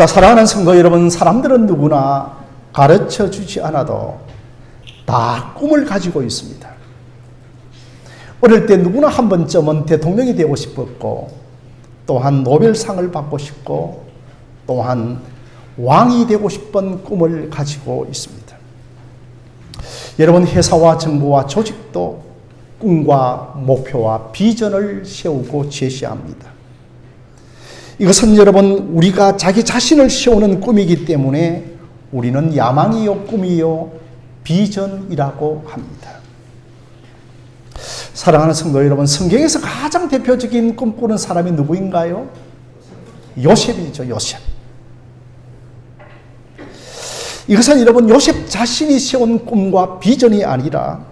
자, 사랑하는 성도 여러분, 사람들은 누구나 가르쳐 주지 않아도 다 꿈을 가지고 있습니다. 어릴 때 누구나 한 번쯤은 대통령이 되고 싶었고, 또한 노벨상을 받고 싶고, 또한 왕이 되고 싶은 꿈을 가지고 있습니다. 여러분, 회사와 정부와 조직도 꿈과 목표와 비전을 세우고 제시합니다. 이것은 여러분, 우리가 자기 자신을 세우는 꿈이기 때문에 우리는 야망이요, 꿈이요, 비전이라고 합니다. 사랑하는 성도 여러분, 성경에서 가장 대표적인 꿈꾸는 사람이 누구인가요? 요셉이죠, 요셉. 이것은 여러분, 요셉 자신이 세운 꿈과 비전이 아니라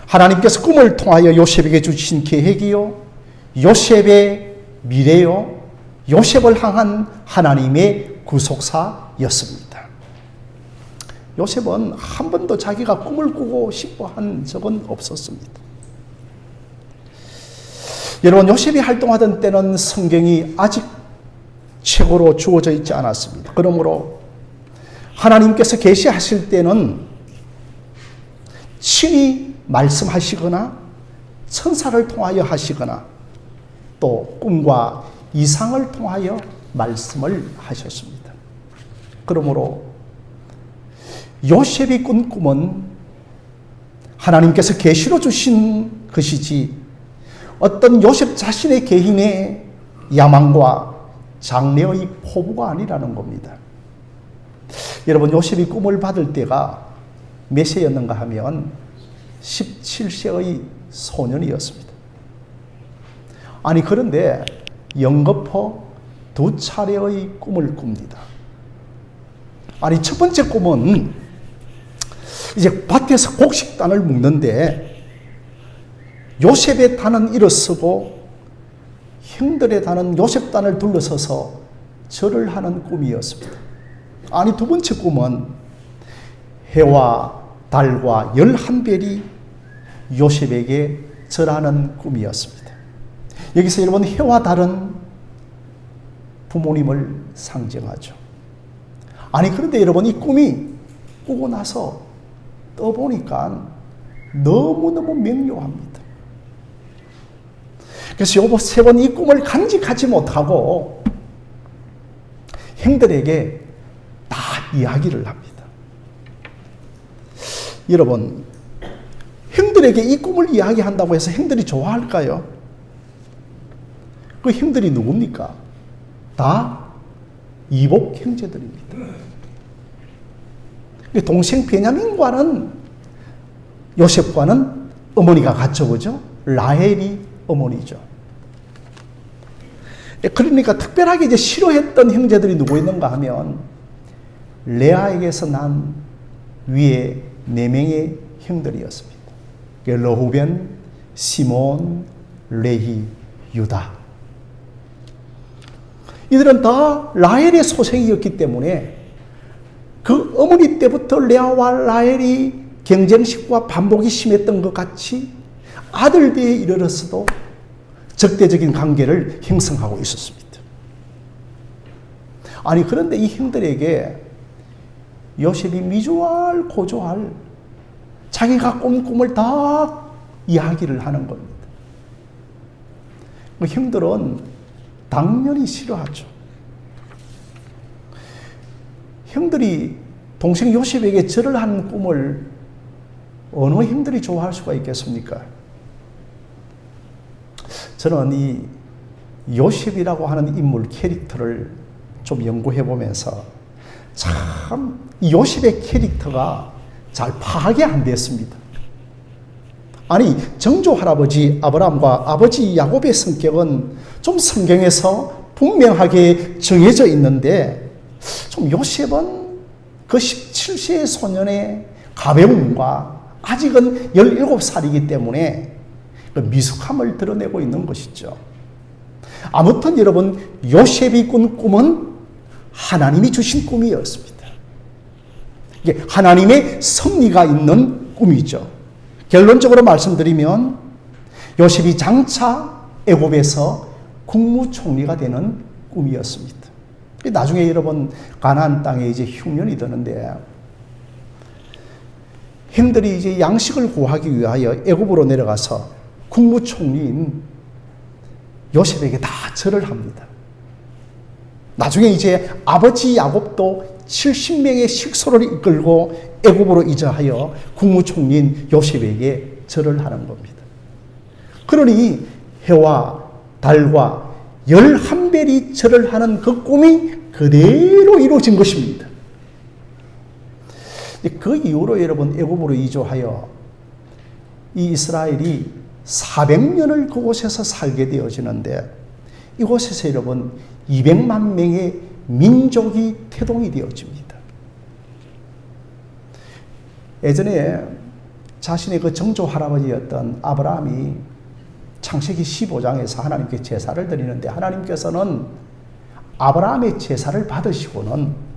하나님께서 꿈을 통하여 요셉에게 주신 계획이요, 요셉의 미래요, 요셉을 향한 하나님의 구속사였습니다. 요셉은 한 번도 자기가 꿈을 꾸고 싶어 한 적은 없었습니다. 여러분, 요셉이 활동하던 때는 성경이 아직 책으로 주어져 있지 않았습니다. 그러므로 하나님께서 계시하실 때는 친히 말씀하시거나 천사를 통하여 하시거나 또 꿈과 이상을 통하여 말씀을 하셨습니다. 그러므로 요셉이 꾼 꿈은 하나님께서 계시로 주신 것이지 어떤 요셉 자신의 개인의 야망과 장래의 포부가 아니라는 겁니다. 여러분, 요셉이 꿈을 받을 때가 몇 세였는가 하면 17세의 소년이었습니다. 아니, 그런데 연거푸 2차례의 꿈을 꿉니다. 아니, 첫 번째 꿈은 이제 밭에서 곡식단을 묶는데 요셉의 단은 일어서고 형들의 단은 요셉단을 둘러서서 절을 하는 꿈이었습니다. 아니, 두 번째 꿈은 해와 달과 11별이 요셉에게 절하는 꿈이었습니다. 여기서 여러분, 해와 달은 부모님을 상징하죠. 아니, 그런데 여러분, 이 꿈이 꾸고 나서 떠보니까 너무너무 명료합니다. 그래서 요셉은 이 꿈을 간직하지 못하고 형들에게 다 이야기를 합니다. 여러분, 형들에게 이 꿈을 이야기한다고 해서 형들이 좋아할까요? 그 형들이 누굽니까? 다 이복 형제들입니다. 동생 베냐민과는, 요셉과는 어머니가 같죠, 그죠? 라헬이 어머니죠. 그러니까 특별하게 이제 싫어했던 형제들이 누구 있는가 하면 레아에게서 난 위에 4명의 형들이었습니다. 르우벤, 시몬, 레히, 유다. 이들은 다 라헬의 소생이었기 때문에 그 어머니 때부터 레아와 라헬이 경쟁식과 반복이 심했던 것 같이 아들들에 이르러서도 적대적인 관계를 형성하고 있었습니다. 아니, 그런데 이 형들에게 요셉이 미주알 고주알 자기가 꾼 꿈을 다 이야기를 하는 겁니다. 그 형들은 당연히 싫어하죠. 형들이 동생 요셉에게 절을 하는 꿈을 어느 형들이 좋아할 수가 있겠습니까? 저는 이 요셉이라고 하는 인물 캐릭터를 좀 연구해 보면서 참 이 요셉의 캐릭터가 잘 파악이 안 됐습니다. 아니, 정조 할아버지 아브라함과 아버지 야곱의 성격은 좀 성경에서 분명하게 정해져 있는데 좀 요셉은 그 17세의 소년의 가벼움과 아직은 17살이기 때문에 그 미숙함을 드러내고 있는 것이죠. 아무튼 여러분, 요셉이 꾼 꿈은 하나님이 주신 꿈이었습니다. 이게 하나님의 섭리가 있는 꿈이죠. 결론적으로 말씀드리면 요셉이 장차 애굽에서 국무총리가 되는 꿈이었습니다. 나중에 여러분 가나안 땅에 이제 흉년이 드는데 형들이 이제 양식을 구하기 위하여 애굽으로 내려가서 국무총리인 요셉에게 다 절을 합니다. 나중에 이제 아버지 야곱도 70명의 식소를 이끌고 애굽으로 이주하여 국무총리인 요셉에게 절을 하는 겁니다. 그러니 해와 달과 11별이 절을 하는 그 꿈이 그대로 이루어진 것입니다. 그 이후로 여러분 애굽으로 이주하여 이 이스라엘이 400년을 그곳에서 살게 되어지는데 이곳에서 여러분 200만 명의 민족이 태동이 되어집니다. 예전에 자신의 그 정조 할아버지였던 아브라함이 창세기 15장에서 하나님께 제사를 드리는데 하나님께서는 아브라함의 제사를 받으시고는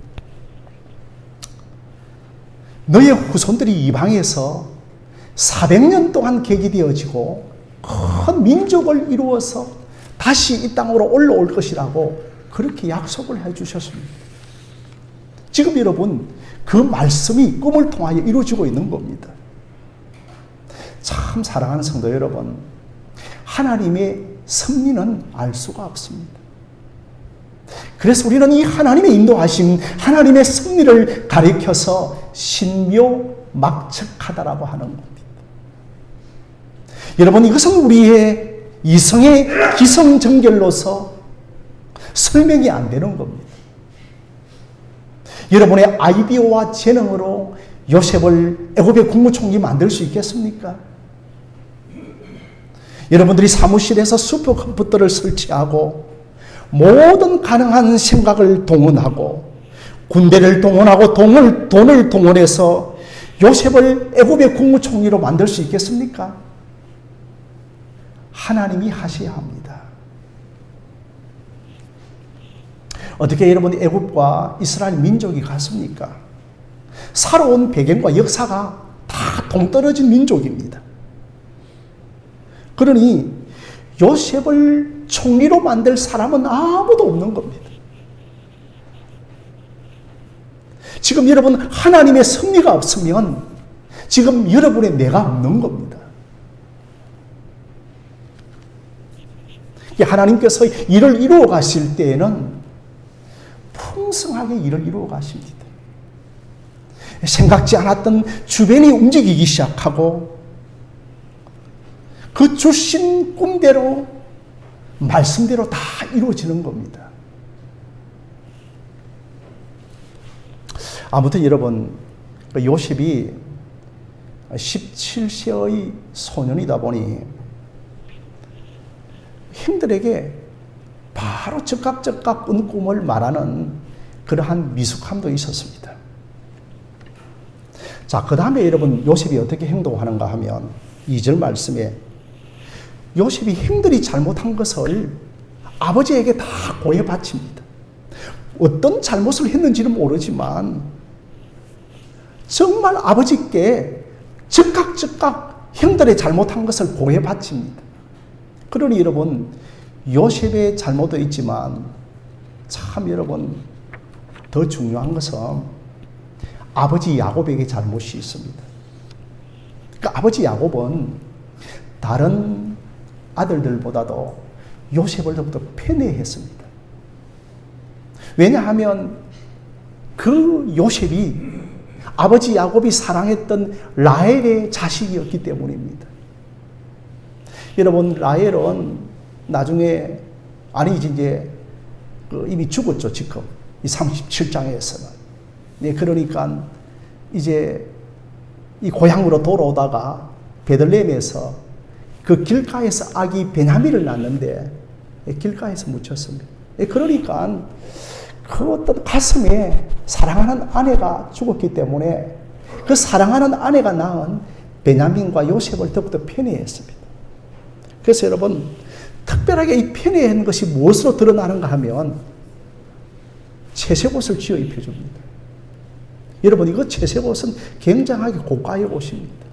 너의 후손들이 이방에서 400년 동안 객이되어지고 큰 민족을 이루어서 다시 이 땅으로 올라올 것이라고 그렇게 약속을 해주셨습니다. 지금 여러분 그 말씀이 꿈을 통하여 이루어지고 있는 겁니다. 참 사랑하는 성도 여러분, 하나님의 섭리는 알 수가 없습니다. 그래서 우리는 이 하나님의 인도하심, 하나님의 섭리를 가리켜서 신묘막측하다라고 하는 겁니다. 여러분 이것은 우리의 이성의 기성정결로서 설명이 안 되는 겁니다. 여러분의 아이디어와 재능으로 요셉을 애굽의 국무총리 만들 수 있겠습니까? 여러분들이 사무실에서 슈퍼컴퓨터를 설치하고 모든 가능한 생각을 동원하고 군대를 동원하고 돈을 동원해서 요셉을 애굽의 국무총리로 만들 수 있겠습니까? 하나님이 하셔야 합니다. 어떻게 여러분 애굽과 이스라엘 민족이 같습니까? 살아온 배경과 역사가 다 동떨어진 민족입니다. 그러니 요셉을 총리로 만들 사람은 아무도 없는 겁니다. 지금 여러분 하나님의 섭리가 없으면 지금 여러분의 내가 없는 겁니다. 하나님께서 일을 이루어 가실 때에는 풍성하게 일을 이루어 가십니다. 생각지 않았던 주변이 움직이기 시작하고 그 주신 꿈대로 말씀대로 다 이루어지는 겁니다. 아무튼 여러분 요셉이 17세의 소년이다 보니 형들에게 바로 즉각 꿈을 말하는 그러한 미숙함도 있었습니다. 자, 그 다음에 여러분 요셉이 어떻게 행동하는가 하면 2절 말씀에 요셉이 형들이 잘못한 것을 아버지에게 다 고해바칩니다. 어떤 잘못을 했는지는 모르지만 정말 아버지께 즉각 형들의 잘못한 것을 고해바칩니다. 그러니 여러분 요셉의 잘못도 있지만 참 여러분 더 중요한 것은 아버지 야곱에게 잘못이 있습니다. 그러니까 아버지 야곱은 다른 아들들보다도 요셉을 더욱더 편애했습니다. 왜냐하면 그 요셉이 아버지 야곱이 사랑했던 라헬의 자식이었기 때문입니다. 여러분 라헬은 나중에 이제 이미 죽었죠. 지금 이 37장에서는. 네, 그러니까 이제 이 고향으로 돌아오다가 베들레헴에서 그 길가에서 아기 베냐민을 낳는데 길가에서 묻혔습니다. 그러니까 그 어떤 가슴에 사랑하는 아내가 죽었기 때문에 그 사랑하는 아내가 낳은 베냐민과 요셉을 더욱더 편애했습니다. 그래서 여러분 특별하게 이 편애한 것이 무엇으로 드러나는가 하면 채색옷을 지어 입혀줍니다. 여러분 이거 채색옷은 굉장하게 고가의 옷입니다.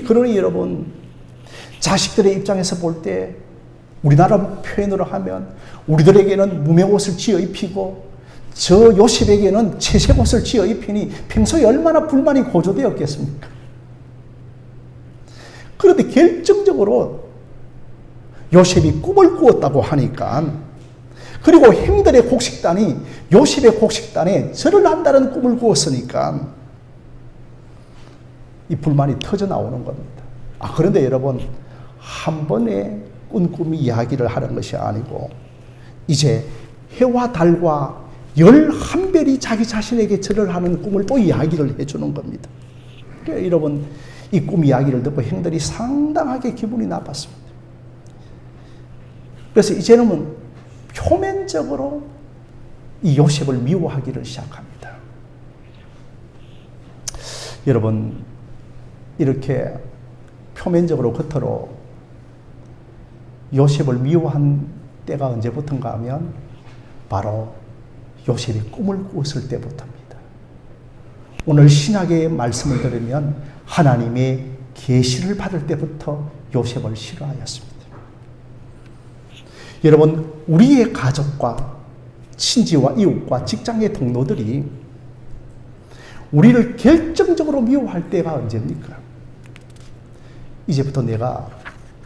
그러니 여러분 자식들의 입장에서 볼 때 우리나라 표현으로 하면 우리들에게는 무명옷을 지어 입히고 저 요셉에게는 채색옷을 지어 입히니 평소에 얼마나 불만이 고조되었겠습니까? 그런데 결정적으로 요셉이 꿈을 꾸었다고 하니까, 그리고 형들의 곡식단이 요셉의 곡식단에 절을 한다는 꿈을 꾸었으니까 이 불만이 터져 나오는 겁니다. 그런데 여러분, 한 번에 꾼 꿈이 이야기를 하는 것이 아니고 이제 해와 달과 11별이 자기 자신에게 절을 하는 꿈을 또 이야기를 해주는 겁니다. 그러니까 여러분, 이 꿈 이야기를 듣고 형들이 상당하게 기분이 나빴습니다. 그래서 이제는 표면적으로 이 요셉을 미워하기를 시작합니다. 여러분, 이렇게 표면적으로 겉으로 요셉을 미워한 때가 언제부턴가 하면 바로 요셉이 꿈을 꾸었을 때부터입니다. 오늘 신약의 말씀을 들으면 하나님의 계시를 받을 때부터 요셉을 싫어하였습니다. 여러분, 우리의 가족과 친지와 이웃과 직장의 동료들이 우리를 결정적으로 미워할 때가 언제입니까? 이제부터 내가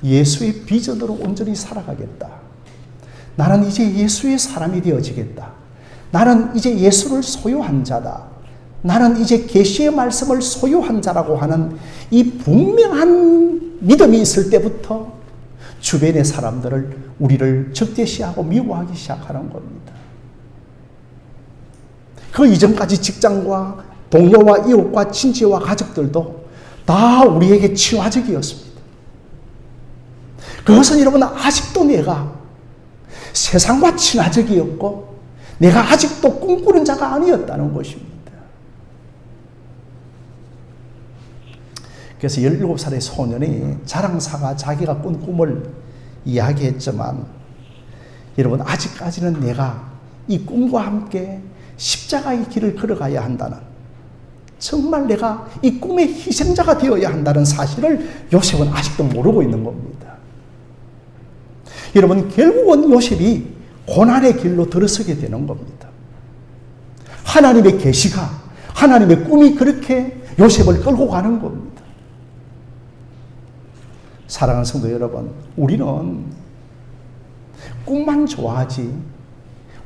예수의 비전으로 온전히 살아가겠다. 나는 이제 예수의 사람이 되어지겠다. 나는 이제 예수를 소유한 자다. 나는 이제 계시의 말씀을 소유한 자라고 하는 이 분명한 믿음이 있을 때부터 주변의 사람들을, 우리를 적대시하고 미워하기 시작하는 겁니다. 그 이전까지 직장과 동료와 이웃과 친지와 가족들도 다 우리에게 친화적이었습니다. 그것은 여러분, 아직도 내가 세상과 친화적이었고 내가 아직도 꿈꾸는 자가 아니었다는 것입니다. 그래서 17살의 소년이 자랑사가 자기가 꾼 꿈을 이야기했지만, 여러분, 아직까지는 내가 이 꿈과 함께 십자가의 길을 걸어가야 한다는, 정말 내가 이 꿈의 희생자가 되어야 한다는 사실을 요셉은 아직도 모르고 있는 겁니다. 여러분, 결국은 요셉이 고난의 길로 들어서게 되는 겁니다. 하나님의 계시가, 하나님의 꿈이 그렇게 요셉을 끌고 가는 겁니다. 사랑하는 성도 여러분, 우리는 꿈만 좋아하지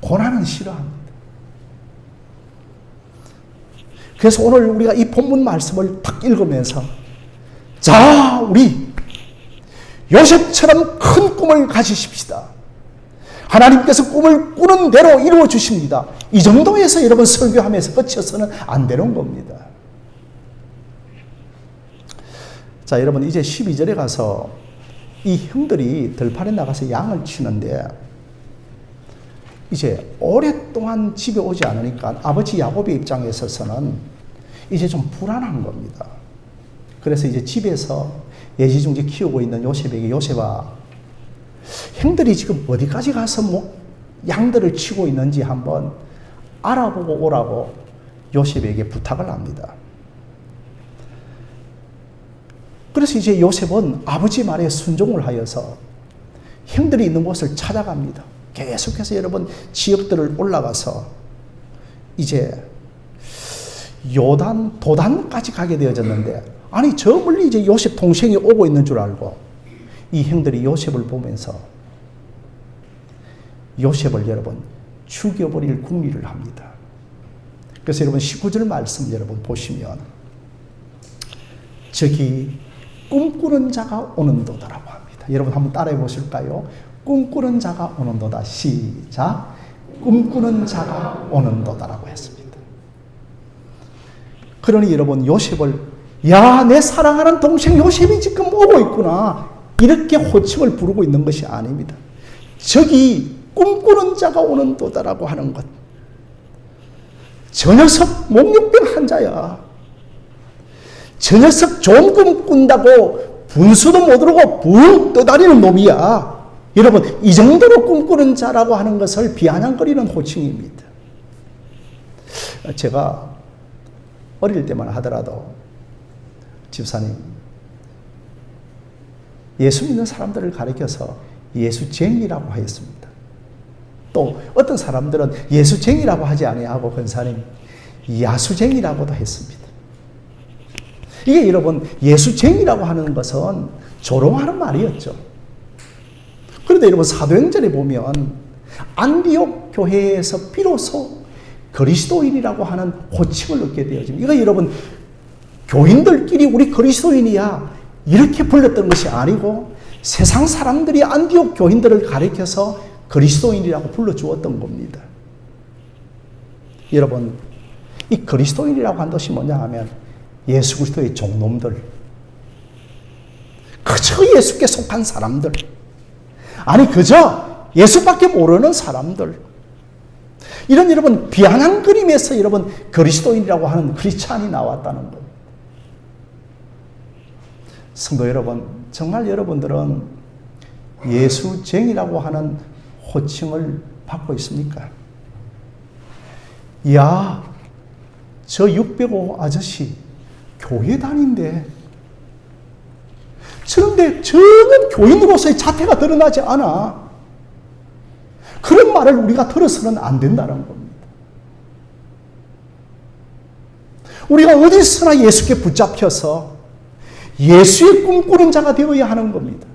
고난은 싫어합니다. 그래서 오늘 우리가 이 본문 말씀을 딱 읽으면서, 자, 우리 요셉처럼 큰 꿈을 가지십시다. 하나님께서 꿈을 꾸는 대로 이루어 주십니다. 이 정도에서 여러분 설교하면서 끝쳐서는 안 되는 겁니다. 자, 여러분, 이제 12절에 가서 이 형들이 들판에 나가서 양을 치는데, 이제 오랫동안 집에 오지 않으니까 아버지 야곱의 입장에 있어서는 이제 좀 불안한 겁니다. 그래서 이제 집에서 애지중지 키우고 있는 요셉에게, 요셉아, 형들이 지금 어디까지 가서 양들을 치고 있는지 한번 알아보고 오라고 요셉에게 부탁을 합니다. 그래서 이제 요셉은 아버지 말에 순종을 하여서 형들이 있는 곳을 찾아갑니다. 계속해서 여러분 지역들을 올라가서 이제 요단, 도단까지 가게 되어졌는데, 아니 저 멀리 이제 요셉 동생이 오고 있는 줄 알고 이 형들이 요셉을 보면서 요셉을 여러분 죽여버릴 궁리를 합니다. 그래서 여러분 19절 말씀 여러분 보시면, 저기 꿈꾸는 자가 오는도다라고 합니다. 여러분 한번 따라해 보실까요? 꿈꾸는 자가 오는도다. 시작. 꿈꾸는 자가 오는도다라고 했습니다. 그러니 여러분 요셉을, 야, 내 사랑하는 동생 요셉이 지금 오고 있구나, 이렇게 호칭을 부르고 있는 것이 아닙니다. 저기 꿈꾸는 자가 오는도다라고 하는 것, 저 녀석 목욕병 환자야. 저 녀석 좋은 꿈 꾼다고 분수도 못 오르고 붕 떠다니는 놈이야. 여러분, 이 정도로 꿈꾸는 자라고 하는 것을 비아냥거리는 호칭입니다. 제가 어릴 때만 하더라도 집사님, 예수 믿는 사람들을 가리켜서 예수쟁이라고 하였습니다. 또 어떤 사람들은 예수쟁이라고 하지 아니하고 권사님 야수쟁이라고도 했습니다. 이게 여러분 예수쟁이라고 하는 것은 조롱하는 말이었죠. 그런데 여러분 사도행전에 보면 안디옥 교회에서 비로소 그리스도인이라고 하는 호칭을 얻게 되어집니다. 이거 여러분 교인들끼리 우리 그리스도인이야 이렇게 불렀던 것이 아니고 세상 사람들이 안디옥 교인들을 가리켜서 그리스도인이라고 불러주었던 겁니다. 여러분 이 그리스도인이라고 한 것이 뭐냐 하면 예수 그리스도의 종놈들, 그저 예수께 속한 사람들, 아니 그저 예수밖에 모르는 사람들, 이런 여러분 비한한 그림에서 여러분 그리스도인이라고 하는 크리스찬이 나왔다는 것. 성도 여러분, 정말 여러분들은 예수쟁이라고 하는 호칭을 받고 있습니까? 야, 저 605 아저씨 교회 다닌대. 그런데 저는 교인으로서의 자태가 드러나지 않아. 그런 말을 우리가 들어서는 안 된다는 겁니다. 우리가 어디서나 예수께 붙잡혀서 예수의 꿈꾸는 자가 되어야 하는 겁니다.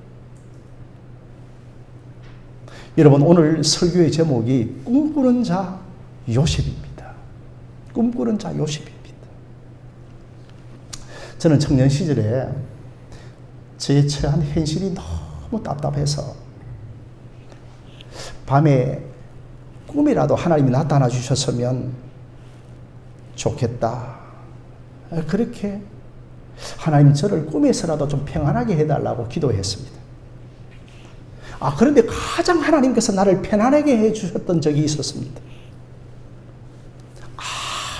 여러분 오늘 설교의 제목이 꿈꾸는 자 요셉입니다. 꿈꾸는 자 요셉입니다. 저는 청년 시절에 저의 처한 현실이 너무 답답해서 밤에 꿈이라도 하나님이 나타나 주셨으면 좋겠다. 그렇게 하나님 저를 꿈에서라도 좀 평안하게 해달라고 기도했습니다. 그런데 가장 하나님께서 나를 편안하게 해주셨던 적이 있었습니다.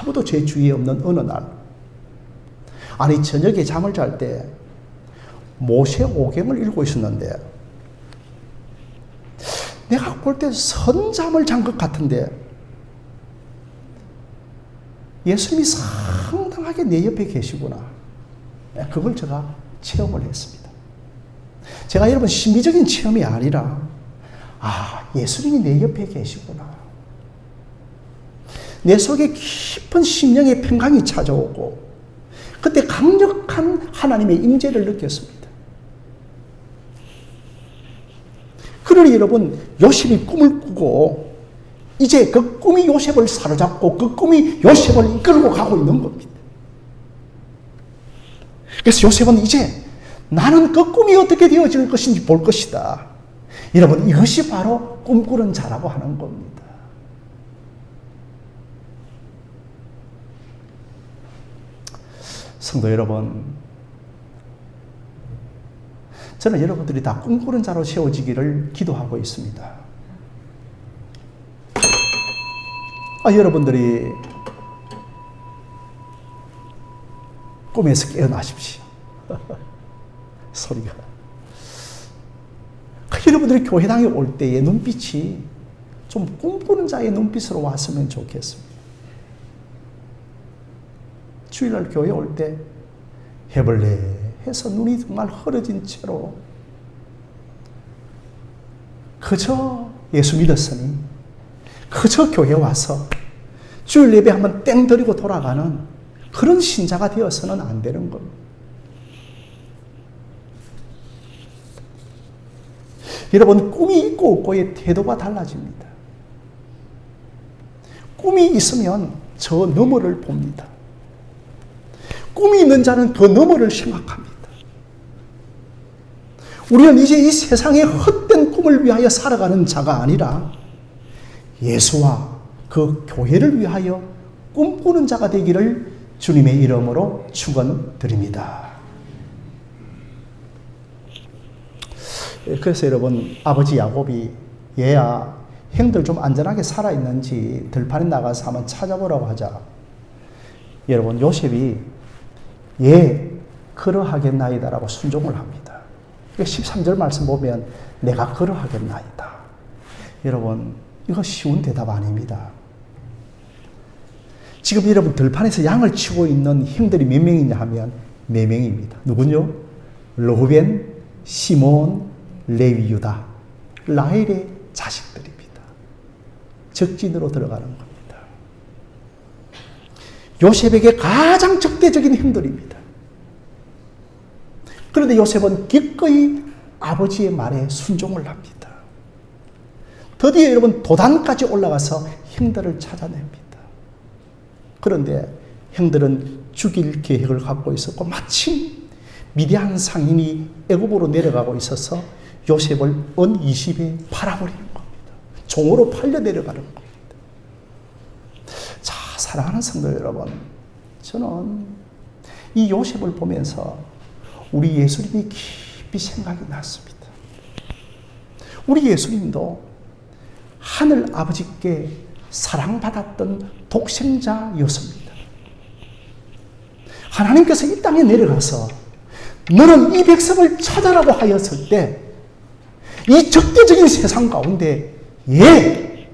아무도 제 주위에 없는 어느 날, 아니 저녁에 잠을 잘 때 모세오경을 읽고 있었는데 내가 볼 때 선잠을 잔 것 같은데 예수님이 상당하게 내 옆에 계시구나. 그걸 제가 체험을 했습니다. 제가 여러분 심리적인 체험이 아니라 예수님이 내 옆에 계시구나. 내 속에 깊은 심령의 평강이 찾아오고 그때 강력한 하나님의 임재를 느꼈습니다. 그러니 여러분 요셉이 꿈을 꾸고 이제 그 꿈이 요셉을 사로잡고 그 꿈이 요셉을 이끌고 가고 있는 겁니다. 그래서 요셉은 이제 나는 그 꿈이 어떻게 되어질 것인지 볼 것이다. 여러분 이것이 바로 꿈꾸는 자라고 하는 겁니다. 성도 여러분, 저는 여러분들이 다 꿈꾸는 자로 세워지기를 기도하고 있습니다. 여러분들이 꿈에서 깨어나십시오. 소리가. 여러분들이 교회당에 올 때의 눈빛이 좀 꿈꾸는 자의 눈빛으로 왔으면 좋겠습니다. 주일날 교회 올 때 해벌레 해서 눈이 정말 흐려진 채로 그저 예수 믿었으니 그저 교회 와서 주일 예배 한번 땡 드리고 돌아가는 그런 신자가 되어서는 안 되는 겁니다. 여러분 꿈이 있고 없고의 태도가 달라집니다. 꿈이 있으면 저 너머를 봅니다. 꿈이 있는 자는 그 너머를 생각합니다. 우리는 이제 이 세상의 헛된 꿈을 위하여 살아가는 자가 아니라 예수와 그 교회를 위하여 꿈꾸는 자가 되기를 주님의 이름으로 축원드립니다. 그래서 여러분 아버지 야곱이 얘야 형들 좀 안전하게 살아있는지 들판에 나가서 한번 찾아보라고 하자. 여러분 요셉이 그러하겠나이다 라고 순종을 합니다. 13절 말씀 보면 내가 그러하겠나이다. 여러분 이거 쉬운 대답 아닙니다. 지금 여러분 들판에서 양을 치고 있는 형들이 몇 명이냐 하면 4명입니다. 누군요? 르우벤, 시몬, 레위, 유다. 라헬의 자식들입니다. 적진으로 들어가는 겁니다. 요셉에게 가장 적대적인 형들입니다. 그런데 요셉은 기꺼이 아버지의 말에 순종을 합니다. 드디어 여러분 도단까지 올라가서 형들을 찾아냅니다. 그런데 형들은 죽일 계획을 갖고 있었고 마침 미디안 상인이 애굽으로 내려가고 있어서 요셉을 은 20에 팔아버리는 겁니다. 종으로 팔려 내려가는 겁니다. 자, 사랑하는 성도 여러분, 저는 이 요셉을 보면서 우리 예수님이 깊이 생각이 났습니다. 우리 예수님도 하늘 아버지께 사랑받았던 독생자였습니다. 하나님께서 이 땅에 내려가서 너는 이 백성을 찾아라고 하였을 때 이 적대적인 세상 가운데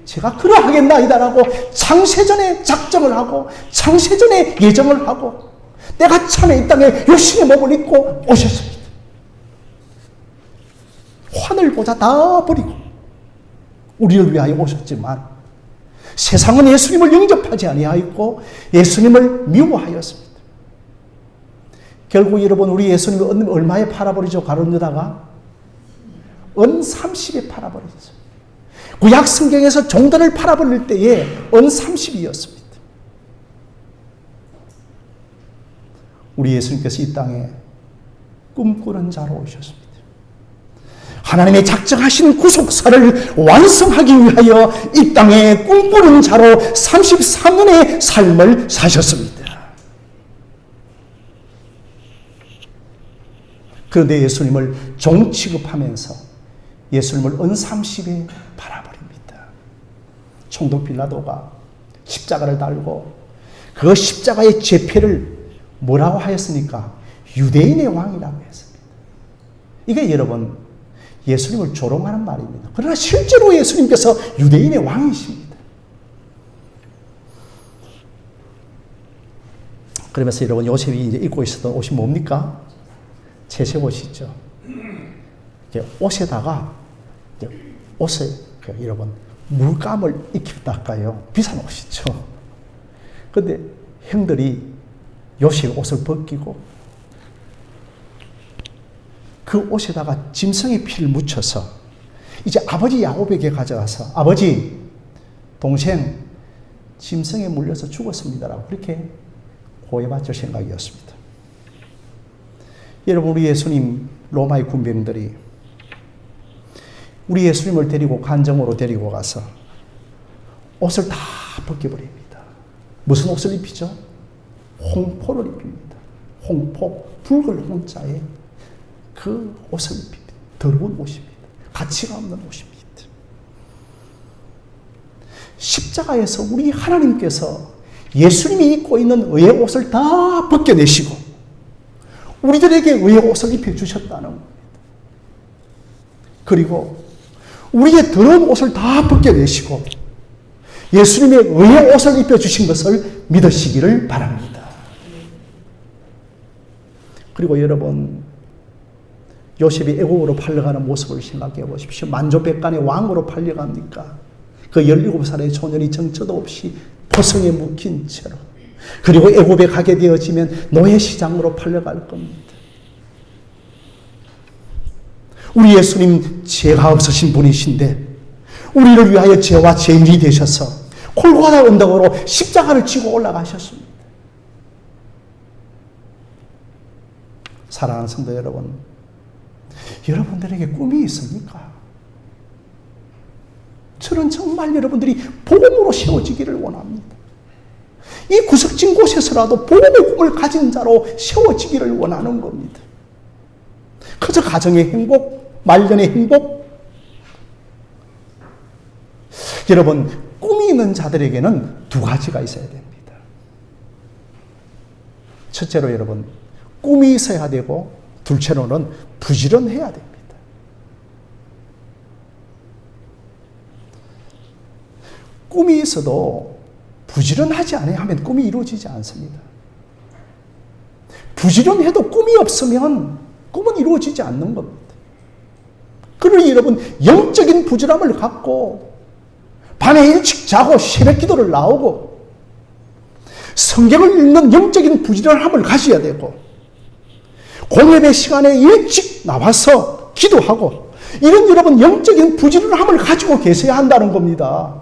제가 그러하겠나이다라고 창세전에 작정을 하고 창세전에 예정을 하고 때가 참에 이 땅에 열심히 몸을 입고 오셨습니다. 하늘보다 다 버리고 우리를 위하여 오셨지만 세상은 예수님을 영접하지 아니하였고 예수님을 미워하였습니다. 결국 여러분 우리 예수님을 얼마에 팔아버리죠? 가룟유다가 은 30에 팔아버리죠. 구약 성경에서 종들을 팔아버릴 때에 은 30이었습니다. 우리 예수님께서 이 땅에 꿈꾸는 자로 오셨습니다. 하나님의 작정하신 구속사를 완성하기 위하여 이 땅에 꿈꾸는 자로 33년의 삶을 사셨습니다. 그런데 예수님을 종 취급하면서 예수님을 은 30에 팔아버립니다. 총독 빌라도가 십자가를 달고 그 십자가의 제패를 뭐라고 하였습니까? 유대인의 왕이라고 했습니다. 이게 여러분 예수님을 조롱하는 말입니다. 그러나 실제로 예수님께서 유대인의 왕이십니다. 그러면서 여러분 요셉이 이제 입고 있었던 옷이 뭡니까? 채색 옷이죠. 옷에다가 옷에 여러분 물감을 입혔다까요. 비싼 옷이죠. 그런데 형들이 요셉 옷을 벗기고 그 옷에다가 짐승의 피를 묻혀서 이제 아버지 야곱에게 가져가서 아버지 동생 짐승에 물려서 죽었습니다라고 그렇게 고해바칠 생각이었습니다. 여러분 우리 예수님 로마의 군병들이 우리 예수님을 데리고 간정으로 데리고 가서 옷을 다 벗겨버립니다. 무슨 옷을 입히죠? 홍포를 입힙니다. 홍포, 붉은 홍자에 그 옷을 입힙니다. 더러운 옷입니다. 가치가 없는 옷입니다. 십자가에서 우리 하나님께서 예수님이 입고 있는 의의 옷을 다 벗겨내시고 우리들에게 의의 옷을 입혀주셨다는 겁니다. 그리고 우리의 더러운 옷을 다 벗겨내시고 예수님의 의의 옷을 입혀주신 것을 믿으시기를 바랍니다. 그리고 여러분 요셉이 애국으로 팔려가는 모습을 생각해 보십시오. 만조백관의 왕으로 팔려갑니까? 그 17살의 소년이 정처도 없이 포성에 묵힌 채로 그리고 애굽에 가게 되어지면 노예시장으로 팔려갈 겁니다. 우리 예수님 죄가 없으신 분이신데 우리를 위하여 죄와 죄인이 되셔서 골고다 언덕으로 십자가를 지고 올라가셨습니다. 사랑하는 성도 여러분, 여러분들에게 꿈이 있습니까? 저는 정말 여러분들이 복음으로 세워지기를 원합니다. 이 구석진 곳에서라도 복음의 꿈을 가진 자로 세워지기를 원하는 겁니다. 그저 가정의 행복, 말년의 행복. 여러분, 꿈이 있는 자들에게는 두 가지가 있어야 됩니다. 첫째로 여러분, 꿈이 있어야 되고 둘째로는 부지런해야 됩니다. 꿈이 있어도 부지런하지 않아야 하면 꿈이 이루어지지 않습니다. 부지런해도 꿈이 없으면 꿈은 이루어지지 않는 겁니다. 그러니 여러분, 영적인 부지런함을 갖고 밤에 일찍 자고 새벽 기도를 나오고 성경을 읽는 영적인 부지런함을 가져야 되고 공예배 시간에 일찍 나와서 기도하고 이런 여러분 영적인 부지런함을 가지고 계셔야 한다는 겁니다.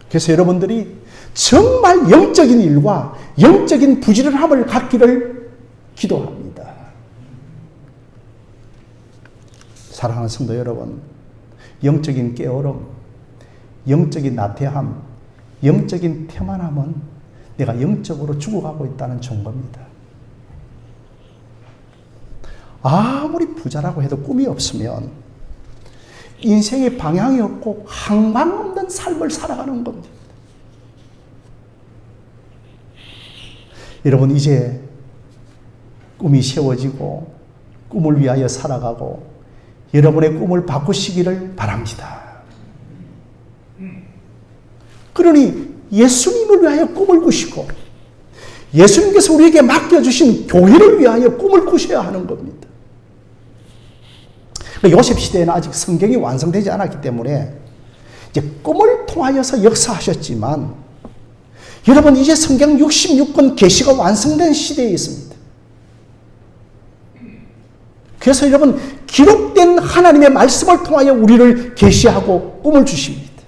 그래서 여러분들이 정말 영적인 일과 영적인 부지런함을 갖기를 기도합니다. 사랑하는 성도 여러분, 영적인 깨어름, 영적인 나태함, 영적인 태만함은 내가 영적으로 죽어가고 있다는 증거입니다. 아무리 부자라고 해도 꿈이 없으면 인생의 방향이 없고 항상 없는 삶을 살아가는 겁니다. 여러분, 이제 꿈이 세워지고 꿈을 위하여 살아가고 여러분의 꿈을 바꾸시기를 바랍니다. 그러니 예수님을 위하여 꿈을 꾸시고 예수님께서 우리에게 맡겨주신 교회를 위하여 꿈을 꾸셔야 하는 겁니다. 요셉 시대에는 아직 성경이 완성되지 않았기 때문에 이제 꿈을 통하여서 역사하셨지만 여러분, 이제 성경 66권 계시가 완성된 시대에 있습니다. 그래서 여러분, 기록된 하나님의 말씀을 통하여 우리를 계시하고 꿈을 주십니다.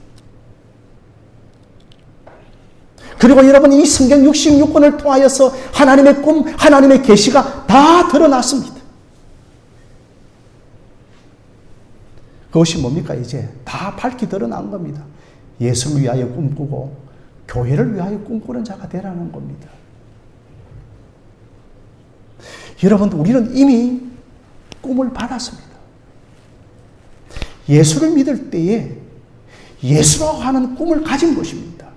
그리고 여러분, 이 성경 66권을 통하여서 하나님의 꿈, 하나님의 계시가 다 드러났습니다. 그것이 뭡니까? 이제 다 밝히 드러난 겁니다. 예수를 위하여 꿈꾸고 교회를 위하여 꿈꾸는 자가 되라는 겁니다. 여러분, 우리는 이미 꿈을 받았습니다. 예수를 믿을 때에 예수라고 하는 꿈을 가진 것입니다.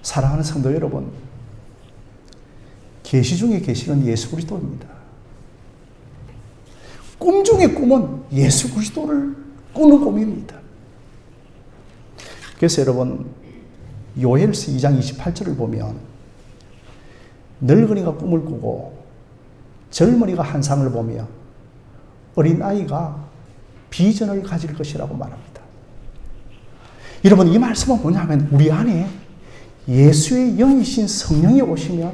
사랑하는 성도 여러분, 계시 중에 계시는 예수 그리스도입니다. 꿈 중의 꿈은 예수 그리스도를 꾸는 꿈입니다. 그래서 여러분, 요엘서 2장 28절을 보면 늙은이가 꿈을 꾸고 젊은이가 환상을 보며 어린아이가 비전을 가질 것이라고 말합니다. 여러분, 이 말씀은 뭐냐면 우리 안에 예수의 영이신 성령이 오시면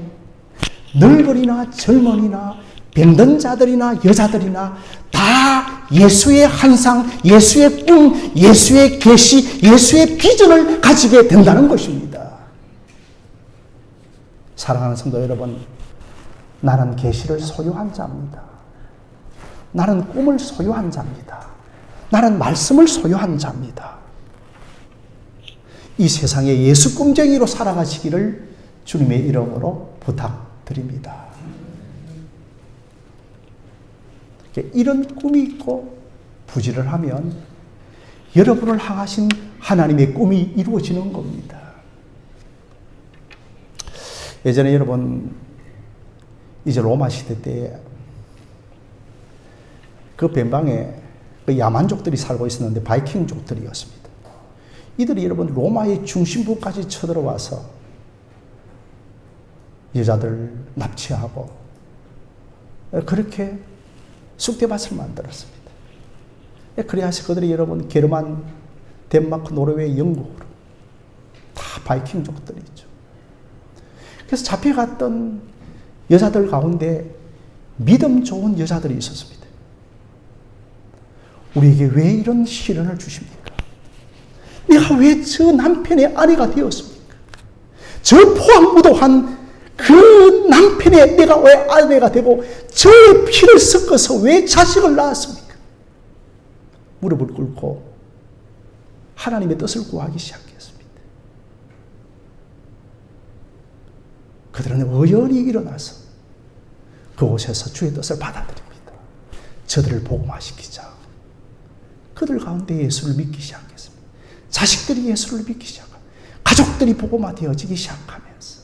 늙은이나 젊은이나 병든 자들이나 여자들이나 다 예수의 환상, 예수의 꿈, 예수의 계시, 예수의 비전을 가지게 된다는 것입니다. 사랑하는 성도 여러분, 나는 계시를 소유한 자입니다. 나는 꿈을 소유한 자입니다. 나는 말씀을 소유한 자입니다. 이 세상에 예수 꿈쟁이로 살아가시기를 주님의 이름으로 부탁드립니다. 이런 꿈이 있고 부지런을 하면 여러분을 향하신 하나님의 꿈이 이루어지는 겁니다. 예전에 여러분, 이제 로마 시대 때 그 변방에 그 야만족들이 살고 있었는데 바이킹족들이었습니다. 이들이 여러분 로마의 중심부까지 쳐들어와서 여자들 납치하고 그렇게 쑥대밭을 만들었습니다. 그래야서 그들이 여러분 게르만, 덴마크, 노르웨이, 영국으로 다 바이킹족들이죠. 그래서 잡혀갔던 여자들 가운데 믿음 좋은 여자들이 있었습니다. 우리에게 왜 이런 시련을 주십니까? 내가 왜 저 남편의 아내가 되었습니까? 저 포항무도한 그 남편의 내가 왜 아내가 되고 저의 피를 섞어서 왜 자식을 낳았습니까? 무릎을 꿇고 하나님의 뜻을 구하기 시작했습니다. 그들은 의연히 일어나서 그곳에서 주의 뜻을 받아들입니다. 저들을 복음화시키자. 그들 가운데 예수를 믿기 시작했습니다. 자식들이 예수를 믿기 시작하고 가족들이 복음화되어지기 시작하면서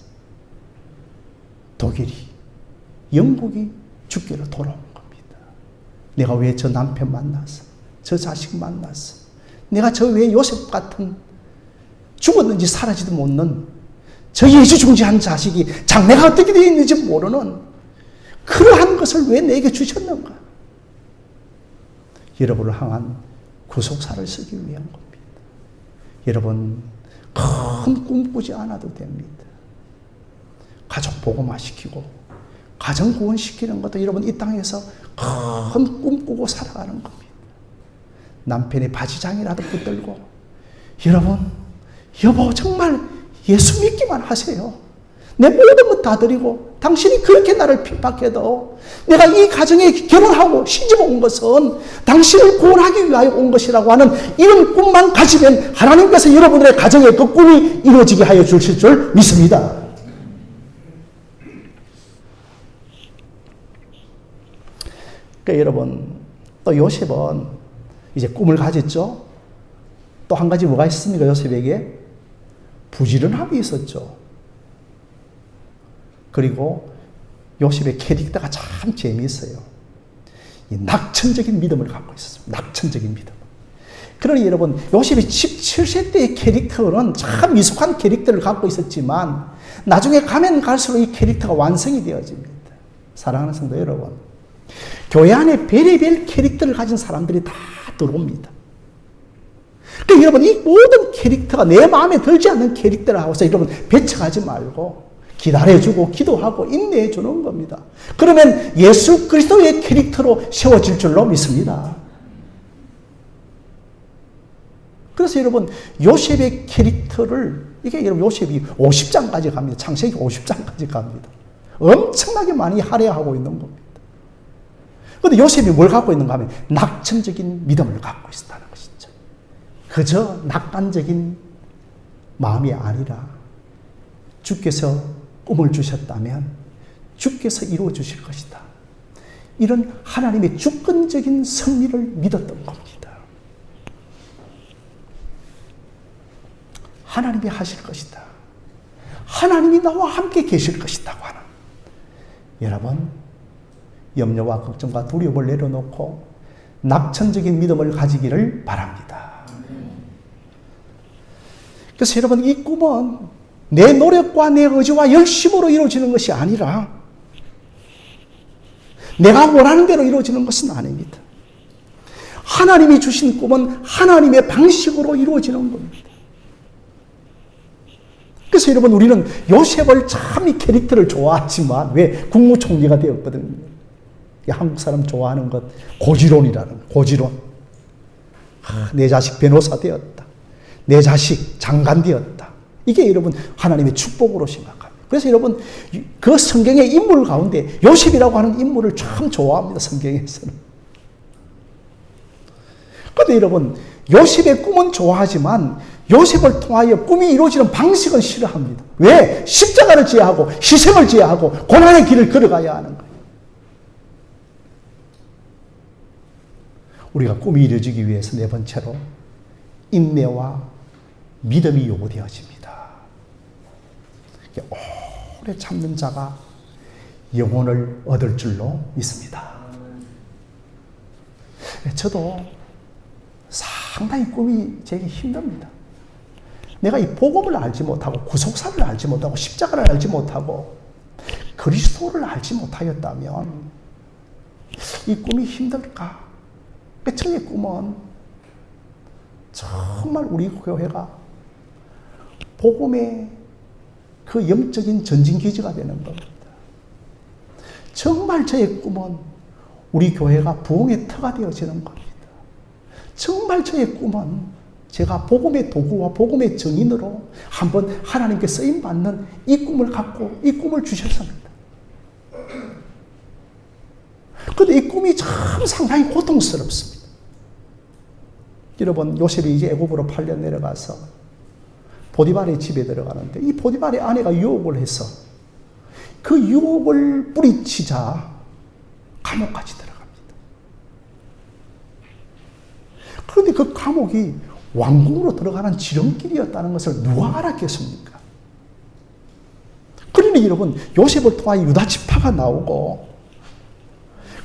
독일이, 영국이 주께로 돌아온 겁니다. 내가 왜 저 남편 만났어? 저 자식 만났어? 내가 저 왜 요셉 같은 죽었는지 살아지도 못는 저 예지중지한 자식이 장래가 어떻게 되어 있는지 모르는 그러한 것을 왜 내게 주셨는가? 여러분을 향한 구속사를 쓰기 위한 겁니다. 여러분, 큰 꿈 꾸지 않아도 됩니다. 가족 복음화시키고 가정 구원시키는 것도 여러분 이 땅에서 큰 꿈 꾸고 살아가는 겁니다. 남편의 바지장이라도 붙들고 여러분, 여보 정말 예수 믿기만 하세요. 내 모든 것 다 드리고 당신이 그렇게 나를 핍박해도 내가 이 가정에 결혼하고 시집 온 것은 당신을 구원하기 위하여 온 것이라고 하는 이런 꿈만 가지면 하나님께서 여러분들의 가정에 그 꿈이 이루어지게 하여 주실 줄 믿습니다. 그러니까 여러분, 또 요셉은 이제 꿈을 가졌죠. 또 한 가지 뭐가 있습니까? 요셉에게 부지런함이 있었죠. 그리고 요셉의 캐릭터가 참 재미있어요. 이 낙천적인 믿음을 갖고 있었습니다. 낙천적인 믿음. 그러니 여러분, 요셉이 17세 때의 캐릭터는 참 미숙한 캐릭터를 갖고 있었지만 나중에 가면 갈수록 이 캐릭터가 완성이 되어집니다. 사랑하는 성도 여러분, 교회 안에 별의별 캐릭터를 가진 사람들이 다 들어옵니다. 그러니까 여러분, 이 모든 캐릭터가 내 마음에 들지 않는 캐릭터라고 해서 여러분 배척하지 말고 기다려주고 기도하고 인내해주는 겁니다. 그러면 예수 그리스도의 캐릭터로 세워질 줄로 믿습니다. 그래서 여러분, 요셉의 캐릭터를, 이게 여러분 요셉이 50장까지 갑니다. 창세기 50장까지 갑니다. 엄청나게 많이 할애하고 있는 겁니다. 그런데 요셉이 뭘 갖고 있는가 하면 낙천적인 믿음을 갖고 있었다는 것이죠. 그저 낙관적인 마음이 아니라 주께서 꿈을 주셨다면 주께서 이루어 주실 것이다. 이런 하나님의 주권적인 승리를 믿었던 겁니다. 하나님이 하실 것이다. 하나님이 나와 함께 계실 것이라고 하는, 여러분, 염려와 걱정과 두려움을 내려놓고 낙천적인 믿음을 가지기를 바랍니다. 그래서 여러분, 이 꿈은 내 노력과 내 의지와 열심으로 이루어지는 것이 아니라 내가 원하는 대로 이루어지는 것은 아닙니다. 하나님이 주신 꿈은 하나님의 방식으로 이루어지는 겁니다. 그래서 여러분, 우리는 요셉을 참 이 캐릭터를 좋아하지만 왜 국무총리가 되었거든요. 한국 사람 좋아하는 것, 고지론이라는, 고지론. 내 자식 변호사 되었다. 내 자식 장관 되었다. 이게 여러분 하나님의 축복으로 생각합니다. 그래서 여러분, 그 성경의 인물 가운데 요셉이라고 하는 인물을 참 좋아합니다. 성경에서는. 그런데 여러분, 요셉의 꿈은 좋아하지만 요셉을 통하여 꿈이 이루어지는 방식은 싫어합니다. 왜? 십자가를 지어야 하고 희생을 지어야 하고 고난의 길을 걸어가야 하는 거예요. 우리가 꿈이 이루어지기 위해서 네 번째로 인내와 믿음이 요구되어집니다. 오래 참는 자가 영혼을 얻을 줄로 믿습니다. 저도 상당히 꿈이 제게 힘듭니다. 내가 이 복음을 알지 못하고 구속사를 알지 못하고 십자가를 알지 못하고 그리스도를 알지 못하였다면 이 꿈이 힘들까? 저의 꿈은 정말 우리 교회가 복음의 그 영적인 전진기지가 되는 겁니다. 정말 저의 꿈은 우리 교회가 부흥의 터가 되어지는 겁니다. 정말 저의 꿈은 제가 복음의 도구와 복음의 증인으로 한번 하나님께 쓰임받는 이 꿈을 갖고 이 꿈을 주셨습니다. 그런데 이 꿈이 참 상당히 고통스럽습니다. 여러분, 요셉이 이제 애굽으로 팔려 내려가서 보디발의 집에 들어가는데 이 보디발의 아내가 유혹을 해서 그 유혹을 뿌리치자 감옥까지 들어갑니다. 그런데 그 감옥이 왕궁으로 들어가는 지름길이었다는 것을 누가 알았겠습니까? 그러니 여러분, 요셉을 통하여 유다 지파가 나오고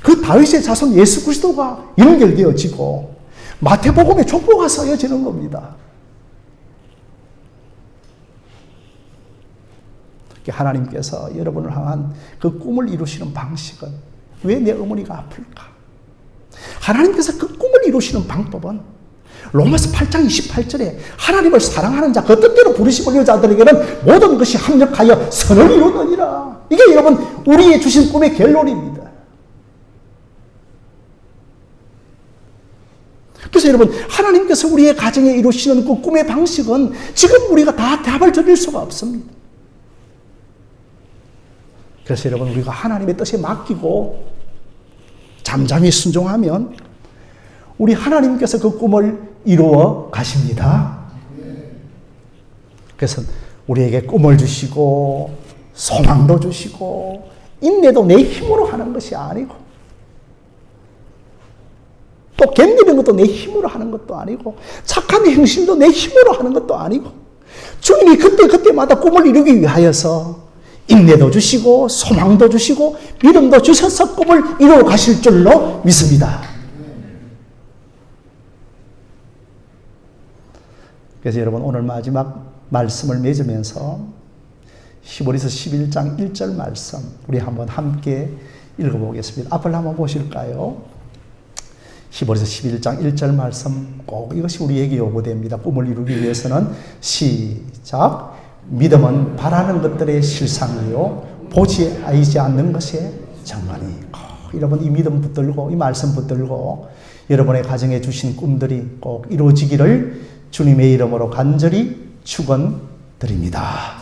그 다윗의 자손 예수 그리스도가 연결되어지고 마태복음의 족보가 써여지는 겁니다. 하나님께서 여러분을 향한 그 꿈을 이루시는 방식은 왜 내 어머니가 아플까? 하나님께서 그 꿈을 이루시는 방법은 로마서 8장 28절에 하나님을 사랑하는 자, 그 뜻대로 부르심을 여자들에게는 모든 것이 합력하여 선을 이루느니라. 이게 여러분 우리의 주신 꿈의 결론입니다. 그래서 여러분 하나님께서 우리의 가정에 이루시는 그 꿈의 방식은 지금 우리가 다 답을 드릴 수가 없습니다. 그래서 여러분 우리가 하나님의 뜻에 맡기고 잠잠히 순종하면 우리 하나님께서 그 꿈을 이루어 가십니다. 그래서 우리에게 꿈을 주시고 소망도 주시고 인내도 내 힘으로 하는 것이 아니고 또 견디는 것도 내 힘으로 하는 것도 아니고 착한 행실도 내 힘으로 하는 것도 아니고 주님이 그때마다 꿈을 이루기 위하여서 인내도 주시고 소망도 주시고 믿음도 주셔서 꿈을 이루어 가실 줄로 믿습니다. 그래서 여러분 오늘 마지막 말씀을 맺으면서 히브리서 11장 1절 말씀 우리 한번 함께 읽어보겠습니다. 앞을 한번 보실까요? 히브리서 11장 1절 말씀 꼭 이것이 우리에게 요구됩니다. 꿈을 이루기 위해서는 시작. 믿음은 바라는 것들의 실상이요 보지 알지 않는 것의 정관이. 여러분 이 믿음 붙들고 이 말씀 붙들고 여러분의 가정에 주신 꿈들이 꼭 이루어지기를 주님의 이름으로 간절히 축원드립니다.